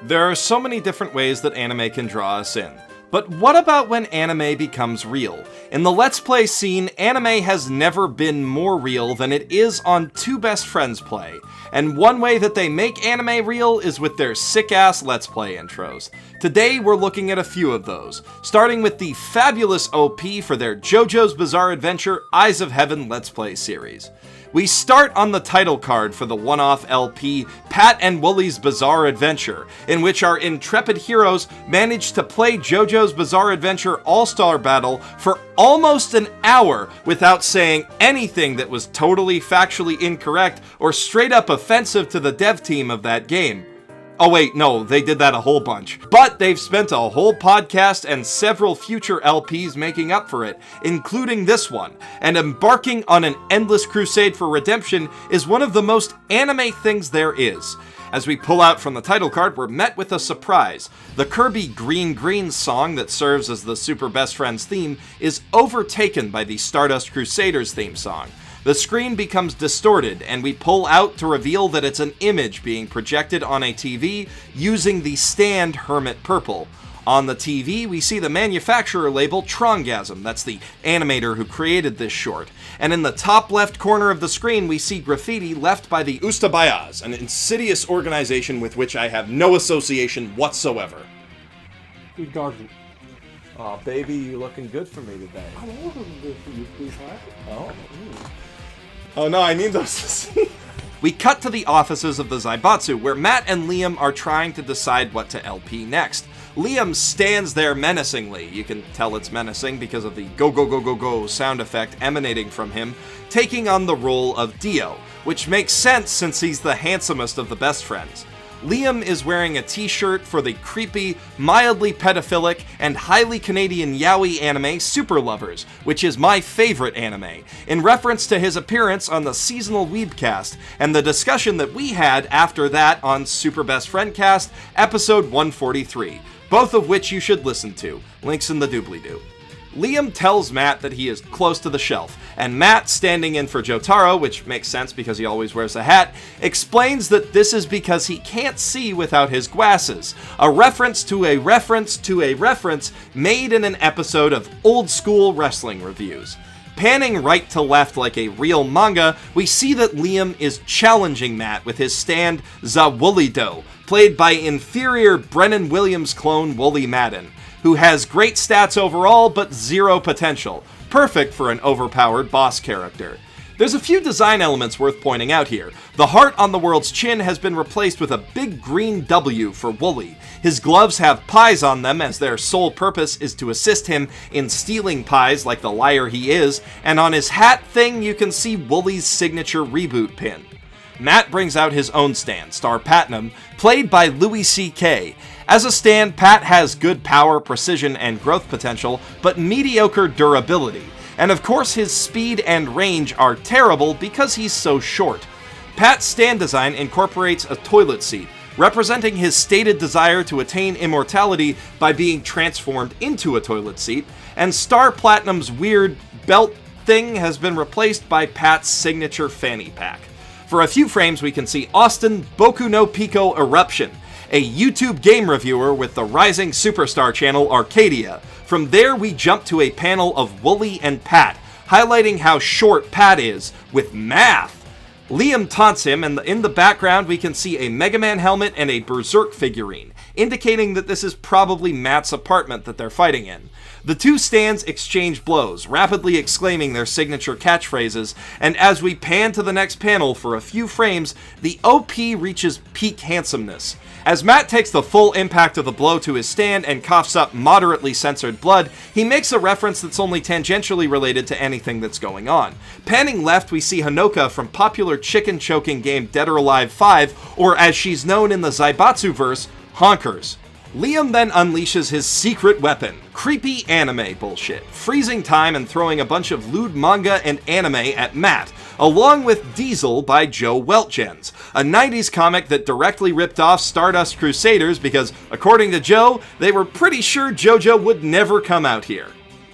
There are so many different ways that anime can draw us in. But what about when anime becomes real? In the Let's Play scene, anime has never been more real than it is on Two Best Friends Play. And one way that they make anime real is with their sick-ass Let's Play intros. Today we're looking at a few of those, starting with the fabulous OP for their JoJo's Bizarre Adventure Eyes of Heaven Let's Play series. We start on the title card for the one-off LP, Pat and Wooly's Bizarre Adventure, in which our intrepid heroes manage to play JoJo's Bizarre Adventure All-Star Battle for almost an hour without saying anything that was totally factually incorrect or straight up offensive to the dev team of that game. Oh wait, no, they did that a whole bunch. But they've spent a whole podcast and several future LPs making up for it, including this one. And embarking on an endless crusade for redemption is one of the most anime things there is. As we pull out from the title card, we're met with a surprise. The Kirby Green Green song that serves as the Super Best Friends theme is overtaken by the Stardust Crusaders theme song. The screen becomes distorted, and we pull out to reveal that it's an image being projected on a TV using the stand Hermit Purple. On the TV, we see the manufacturer label Trongasm, that's the animator who created this short. And in the top left corner of the screen, we see graffiti left by the Ustabayas, an insidious organization with which I have no association whatsoever. Good garden. Aw, baby, you looking good for me today. I'm looking good for you, please, huh? Oh. Oh no, I need those to see. We cut to the offices of the Zaibatsu, where Matt and Liam are trying to decide what to LP next. Liam stands there menacingly. You can tell it's menacing because of the go go go go go sound effect emanating from him, taking on the role of Dio, which makes sense since he's the handsomest of the best friends. Liam is wearing a t-shirt for the creepy, mildly pedophilic, and highly Canadian yaoi anime Super Lovers, which is my favorite anime, in reference to his appearance on the seasonal Weebcast, and the discussion that we had after that on Super Best Friend Cast, episode 143, both of which you should listen to. Links in the doobly-doo. Liam tells Matt that he is close to the shelf, and Matt, standing in for Jotaro, which makes sense because he always wears a hat, explains that this is because he can't see without his glasses, a reference to a reference to a reference made in an episode of Old School Wrestling Reviews. Panning right to left like a real manga, we see that Liam is challenging Matt with his stand Zawulido, played by inferior Brennan Williams clone Wooly Madden, who has great stats overall but zero potential, perfect for an overpowered boss character. There's a few design elements worth pointing out here. The heart on the world's chin has been replaced with a big green W for Wooly. His gloves have pies on them as their sole purpose is to assist him in stealing pies like the liar he is, and on his hat thing you can see Wooly's signature reboot pin. Matt brings out his own stand, Star Platinum, played by Louis C.K. As a stand, Pat has good power, precision, and growth potential, but mediocre durability. And of course his speed and range are terrible because he's so short. Pat's stand design incorporates a toilet seat, representing his stated desire to attain immortality by being transformed into a toilet seat, and Star Platinum's weird belt thing has been replaced by Pat's signature fanny pack. For a few frames we can see Austin Boku no Pico Eruption, a YouTube game reviewer with the rising superstar channel Arcadia. From there we jump to a panel of Wooly and Pat, highlighting how short Pat is, with math. Liam taunts him, and in the background we can see a Mega Man helmet and a Berserk figurine, indicating that this is probably Matt's apartment that they're fighting in. The two stands exchange blows, rapidly exclaiming their signature catchphrases, and as we pan to the next panel for a few frames, the OP reaches peak handsomeness. As Matt takes the full impact of the blow to his stand and coughs up moderately censored blood, he makes a reference that's only tangentially related to anything that's going on. Panning left, we see Hanoka from popular chicken-choking game Dead or Alive 5, or as she's known in the Zaibatsu-verse, Honkers. Liam then unleashes his secret weapon, creepy anime bullshit, freezing time and throwing a bunch of lewd manga and anime at Matt, along with Diesel by Joe Weltgens, a 90s comic that directly ripped off Stardust Crusaders because, according to Joe, they were pretty sure JoJo would never come out here.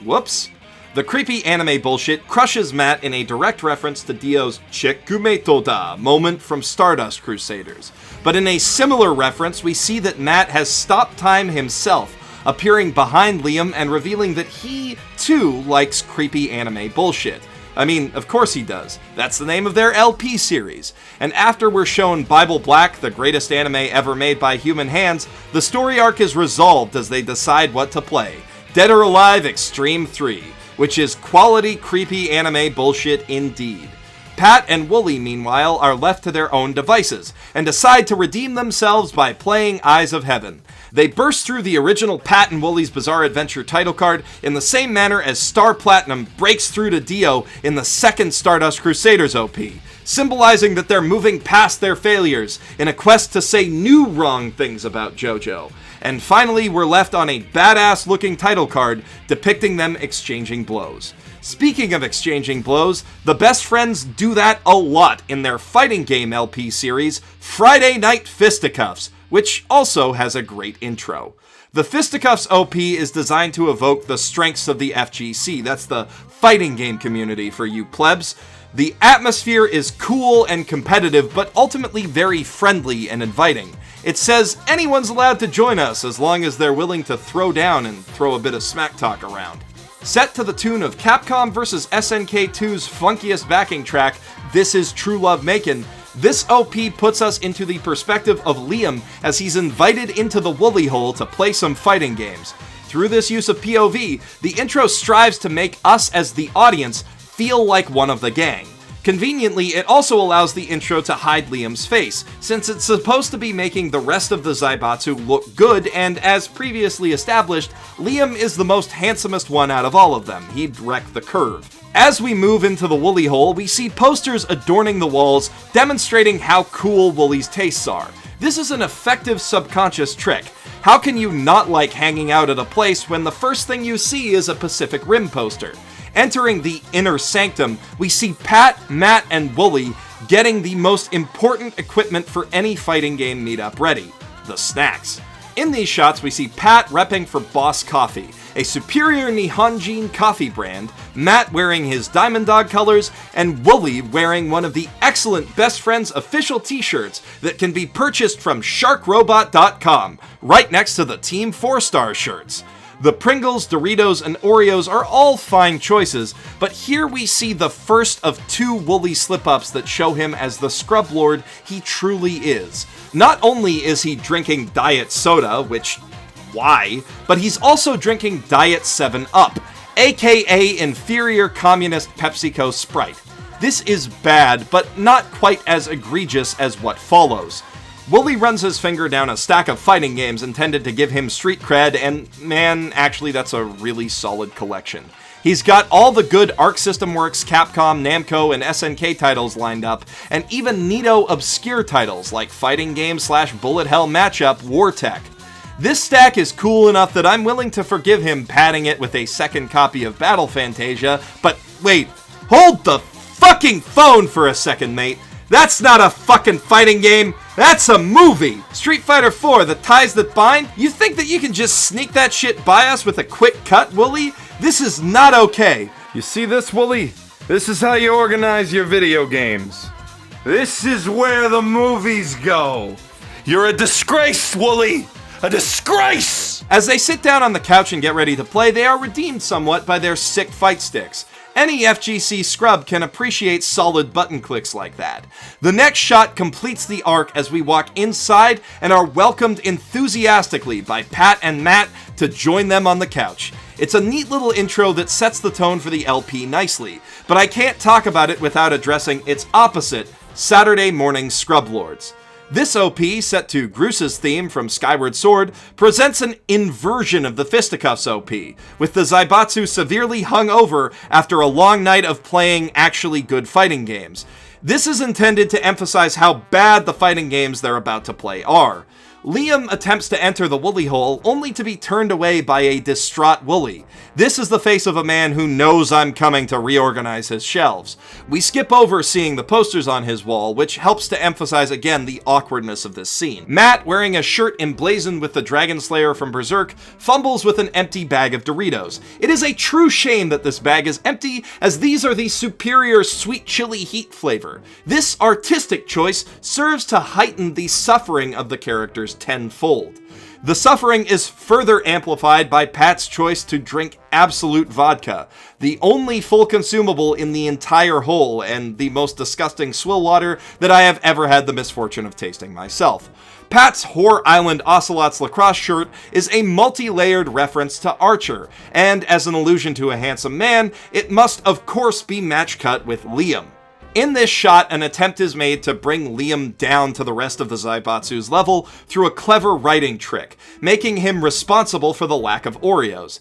Whoops. The creepy anime bullshit crushes Matt in a direct reference to Dio's Checkmate da moment from Stardust Crusaders. But in a similar reference, we see that Matt has stopped time himself, appearing behind Liam and revealing that he, too, likes creepy anime bullshit. I mean, of course he does. That's the name of their LP series. And after we're shown Bible Black, the greatest anime ever made by human hands, the story arc is resolved as they decide what to play. Dead or Alive Extreme 3, which is quality creepy anime bullshit indeed. Pat and Wooly, meanwhile, are left to their own devices, and decide to redeem themselves by playing Eyes of Heaven. They burst through the original Pat and Wooly's Bizarre Adventure title card in the same manner as Star Platinum breaks through to Dio in the second Stardust Crusaders OP, symbolizing that they're moving past their failures in a quest to say new wrong things about JoJo. And finally, we're left on a badass-looking title card depicting them exchanging blows. Speaking of exchanging blows, the best friends do that a lot in their fighting game LP series, Friday Night Fisticuffs, which also has a great intro. The Fisticuffs OP is designed to evoke the strengths of the FGC, that's the fighting game community for you plebs. The atmosphere is cool and competitive, but ultimately very friendly and inviting. It says anyone's allowed to join us as long as they're willing to throw down and throw a bit of smack talk around. Set to the tune of Capcom vs. SNK2's funkiest backing track, This Is True Love Makin', this OP puts us into the perspective of Liam as he's invited into the Woolly Hole to play some fighting games. Through this use of POV, the intro strives to make us as the audience feel like one of the gang. Conveniently, it also allows the intro to hide Liam's face, since it's supposed to be making the rest of the Zaibatsu look good, and as previously established, Liam is the most handsomest one out of all of them. He'd wreck the curve. As we move into the Woolly Hole, we see posters adorning the walls, demonstrating how cool Wooly's tastes are. This is an effective subconscious trick. How can you not like hanging out at a place when the first thing you see is a Pacific Rim poster? Entering the inner sanctum, we see Pat, Matt, and Wooly getting the most important equipment for any fighting game meetup ready, the snacks. In these shots, we see Pat repping for Boss Coffee, a superior Nihonjin coffee brand, Matt wearing his Diamond Dog colors, and Wooly wearing one of the excellent Best Friends official t-shirts that can be purchased from sharkrobot.com, right next to the Team 4-Star shirts. The Pringles, Doritos, and Oreos are all fine choices, but here we see the first of two Wooly slip-ups that show him as the scrub lord he truly is. Not only is he drinking diet soda, which, why, but he's also drinking Diet 7-Up, aka inferior communist PepsiCo Sprite. This is bad, but not quite as egregious as what follows. Wooly runs his finger down a stack of fighting games intended to give him street cred, and man, actually that's a really solid collection. He's got all the good Arc System Works, Capcom, Namco, and SNK titles lined up, and even neato obscure titles like fighting game / bullet hell matchup Wartech. This stack is cool enough that I'm willing to forgive him padding it with a second copy of Battle Fantasia, but wait, hold the fucking phone for a second, mate. That's not a fucking fighting game, that's a movie! Street Fighter 4, The Ties That Bind? You think that you can just sneak that shit by us with a quick cut, Wooly? This is not okay. You see this, Wooly? This is how you organize your video games. This is where the movies go. You're a disgrace, Wooly! A disgrace! As they sit down on the couch and get ready to play, they are redeemed somewhat by their sick fight sticks. Any FGC scrub can appreciate solid button clicks like that. The next shot completes the arc as we walk inside and are welcomed enthusiastically by Pat and Matt to join them on the couch. It's a neat little intro that sets the tone for the LP nicely, but I can't talk about it without addressing its opposite, Saturday Morning Scrub Lords. This OP, set to Groose's theme from Skyward Sword, presents an inversion of the Fisticuffs OP, with the Zaibatsu severely hung over after a long night of playing actually good fighting games. This is intended to emphasize how bad the fighting games they're about to play are. Liam attempts to enter the Wooly hole, only to be turned away by a distraught Wooly. This is the face of a man who knows I'm coming to reorganize his shelves. We skip over seeing the posters on his wall, which helps to emphasize again the awkwardness of this scene. Matt, wearing a shirt emblazoned with the Dragon Slayer from Berserk, fumbles with an empty bag of Doritos. It is a true shame that this bag is empty, as these are the superior sweet chili heat flavor. This artistic choice serves to heighten the suffering of the characters tenfold. The suffering is further amplified by Pat's choice to drink absolute vodka, the only full consumable in the entire hole and the most disgusting swill water that I have ever had the misfortune of tasting myself. Pat's Whore Island Ocelots lacrosse shirt is a multi-layered reference to Archer, and as an allusion to a handsome man, it must of course be match cut with Liam. In this shot, an attempt is made to bring Liam down to the rest of the Zaibatsu's level through a clever writing trick, making him responsible for the lack of Oreos.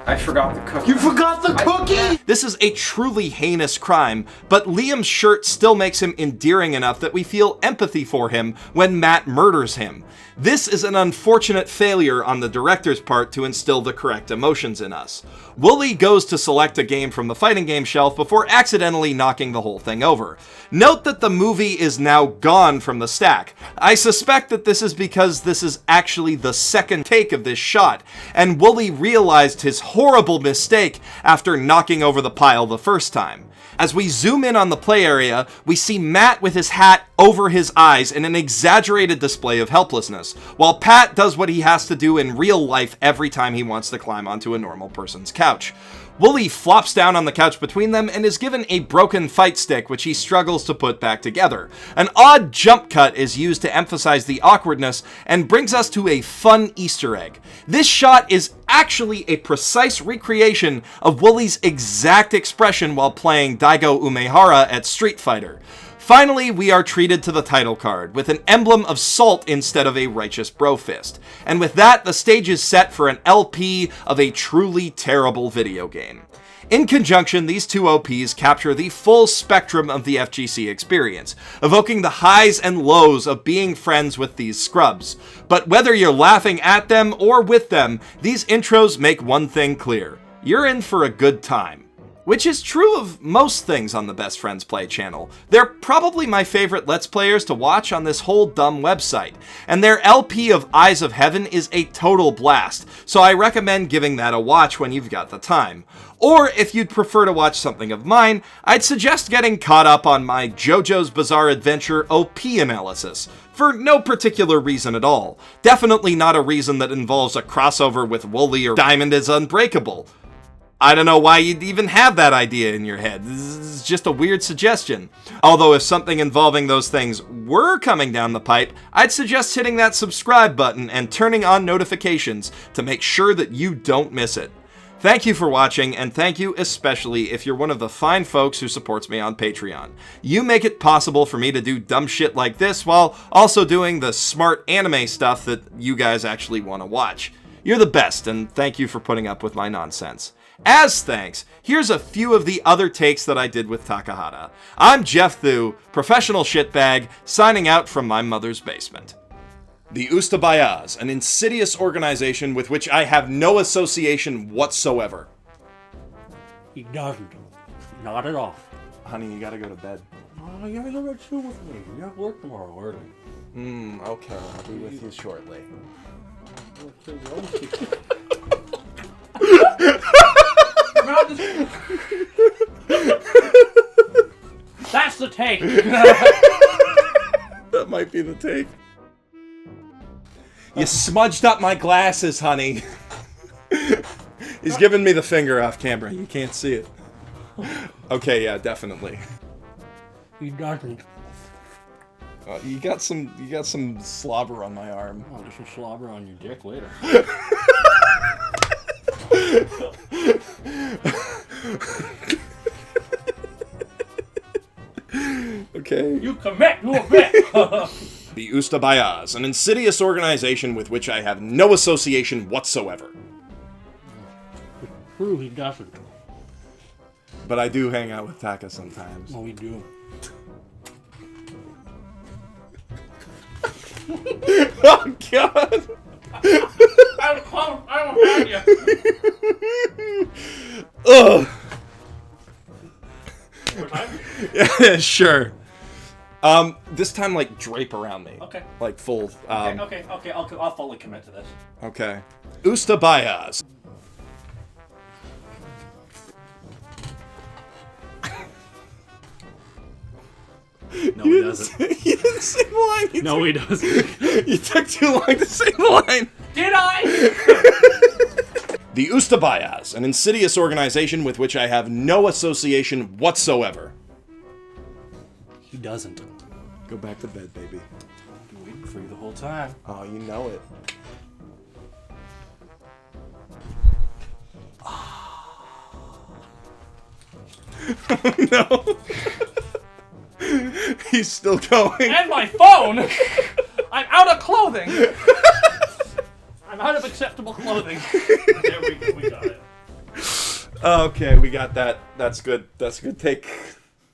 I forgot the cookie. You forgot the cookie! This is a truly heinous crime, but Liam's shirt still makes him endearing enough that we feel empathy for him when Matt murders him. This is an unfortunate failure on the director's part to instill the correct emotions in us. Wooly goes to select a game from the fighting game shelf before accidentally knocking the whole thing over. Note that the movie is now gone from the stack. I suspect that this is because this is actually the second take of this shot, and Wooly realized his horrible mistake after knocking over the pile the first time. As we zoom in on the play area, we see Matt with his hat over his eyes in an exaggerated display of helplessness, while Pat does what he has to do in real life every time he wants to climb onto a normal person's couch. Wooly flops down on the couch between them and is given a broken fight stick, which he struggles to put back together. An odd jump cut is used to emphasize the awkwardness and brings us to a fun Easter egg. This shot is actually a precise recreation of Wooly's exact expression while playing Daigo Umehara at Street Fighter. Finally, we are treated to the title card, with an emblem of salt instead of a righteous bro fist. And with that, the stage is set for an LP of a truly terrible video game. In conjunction, these two OPs capture the full spectrum of the FGC experience, evoking the highs and lows of being friends with these scrubs. But whether you're laughing at them or with them, these intros make one thing clear: you're in for a good time. Which is true of most things on the Best Friends Play channel. They're probably my favorite Let's Players to watch on this whole dumb website, and their LP of Eyes of Heaven is a total blast, so I recommend giving that a watch when you've got the time. Or if you'd prefer to watch something of mine, I'd suggest getting caught up on my JoJo's Bizarre Adventure OP analysis, for no particular reason at all. Definitely not a reason that involves a crossover with Wooly or Diamond is Unbreakable. I don't know why you'd even have that idea in your head. This is just a weird suggestion. Although if something involving those things were coming down the pipe, I'd suggest hitting that subscribe button and turning on notifications to make sure that you don't miss it. Thank you for watching, and thank you especially if you're one of the fine folks who supports me on Patreon. You make it possible for me to do dumb shit like this while also doing the smart anime stuff that you guys actually want to watch. You're the best, and thank you for putting up with my nonsense. As thanks, here's a few of the other takes that I did with Takahata. I'm Geoff Thew, professional shitbag, signing out from my mother's basement. The Ustabayas, an insidious organization with which I have no association whatsoever. He doesn't. Not at all. Honey, you gotta go to bed. Oh, you gotta go to school with me. You have work tomorrow early. Okay, I'll be with you shortly. That's the take. That might be the take. You smudged up my glasses, honey. He's giving me the finger off camera. You can't see it. Okay, yeah, definitely. He doesn't. You got some slobber on my arm. I'll get some slobber on your dick later. Okay. You commit to a bit. The Ustabayas, an insidious organization with which I have no association whatsoever. True, he doesn't. But I do hang out with Taka sometimes. Oh, we do. Oh God. I'm close. I don't have you. Ugh. More time? Yeah, sure. This time, like, drape around me. Okay. Like, full, Okay. I'll fully commit to this. Okay. Ustabayas. No, he doesn't. You didn't say the line. No, he doesn't. You took too long to say the line. Did I? The Ustabayas, an insidious organization with which I have no association whatsoever. He doesn't. Go back to bed, baby. I've been waiting for you the whole time. Oh, you know it. No. He's still going. And my phone! I'm out of clothing! I'm out of acceptable clothing. There we go, we got it. Okay, we got that. That's good. That's a good take.